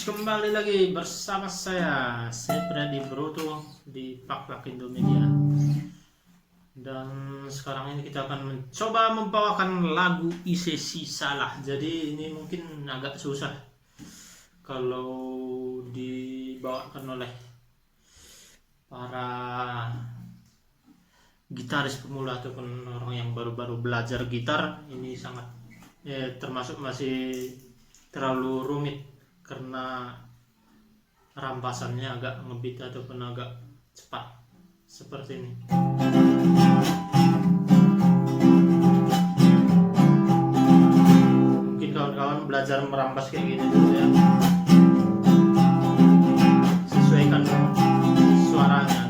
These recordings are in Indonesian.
kembali lagi bersama saya Freddy Broto di Paklak Indomedia. Dan sekarang ini kita akan mencoba membawakan lagu Isesi Salah. Jadi ini mungkin agak susah kalau dibawakan oleh para gitaris pemula ataupun orang yang baru-baru belajar gitar. Ini sangat termasuk masih terlalu rumit karena rampasannya agak ngebeat ataupun agak cepat seperti ini. Mungkin kawan-kawan belajar merampas kayak gini dulu ya, sesuaikan suaranya.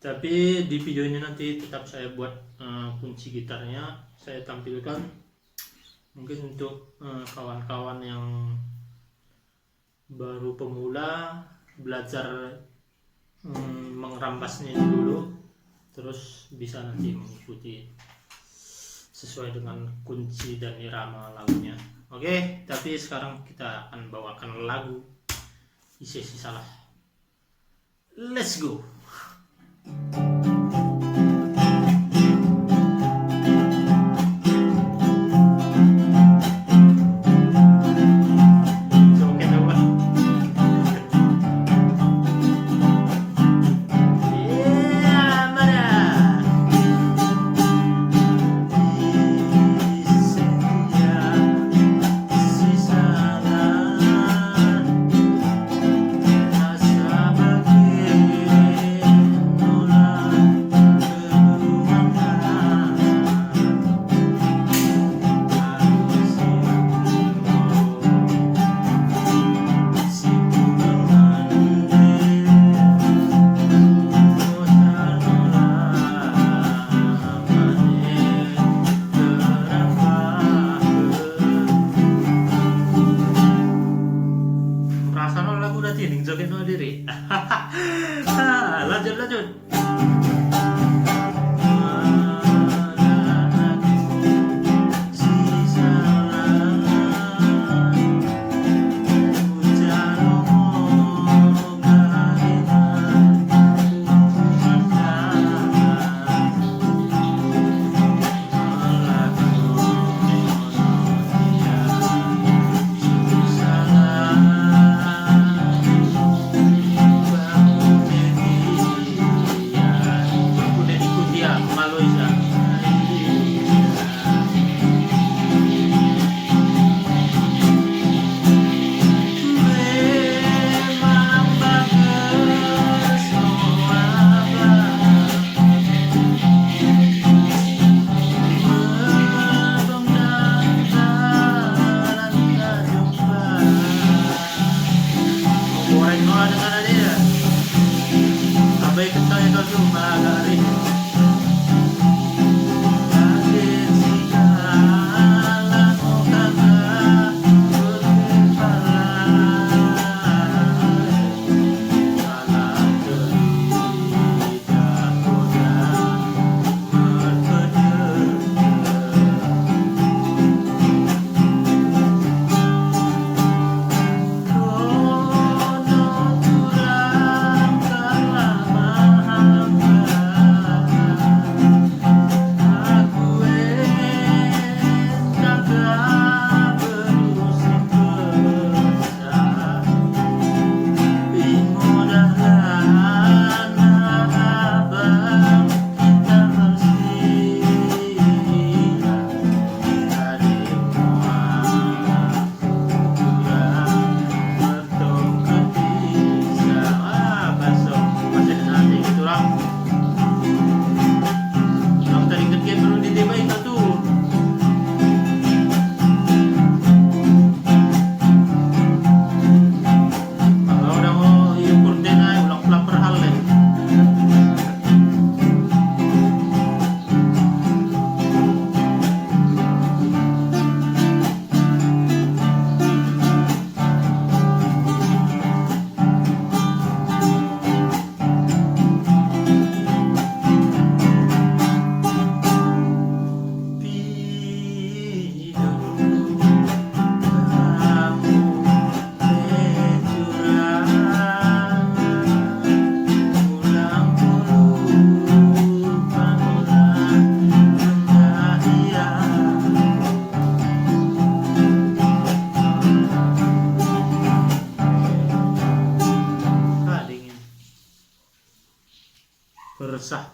Tapi di video ini nanti tetap saya buat kunci gitarnya saya tampilkan. Mungkin untuk kawan-kawan yang baru pemula belajar mengerampasnya dulu, terus bisa nanti mengikuti sesuai dengan kunci dan irama lagunya. Oke, tapi sekarang kita akan bawakan lagu Isesi Salah. Let's go. Joget no diri. Lanjut.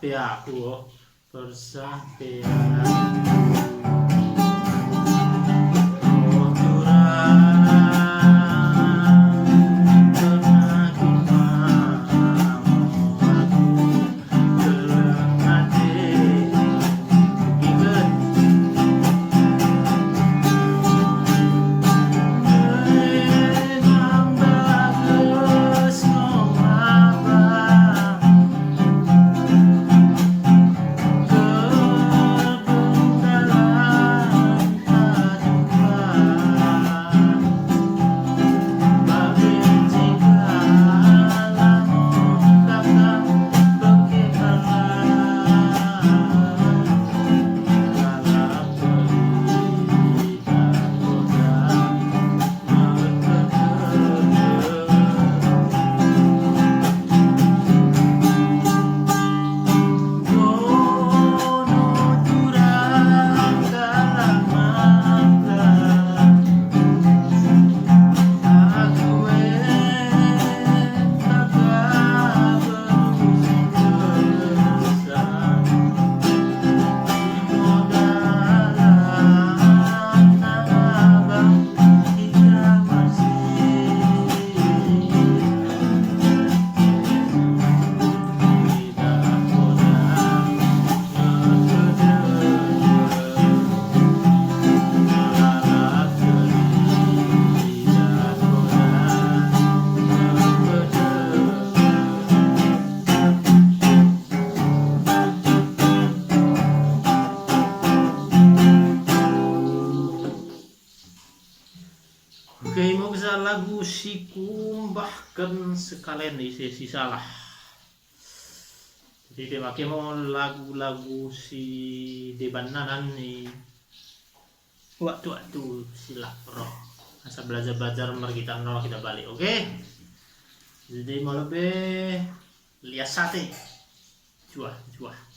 persape aku persapean. Oke, mau bisa lagu si kumbahkan sekalian di sesi salah. Jadi pakai mau lagu-lagu si debananan nih. Waktu silap roh. Asal belajar mari kita nol kita balik, oke? Jadi mau lebih lihat sate. Juah.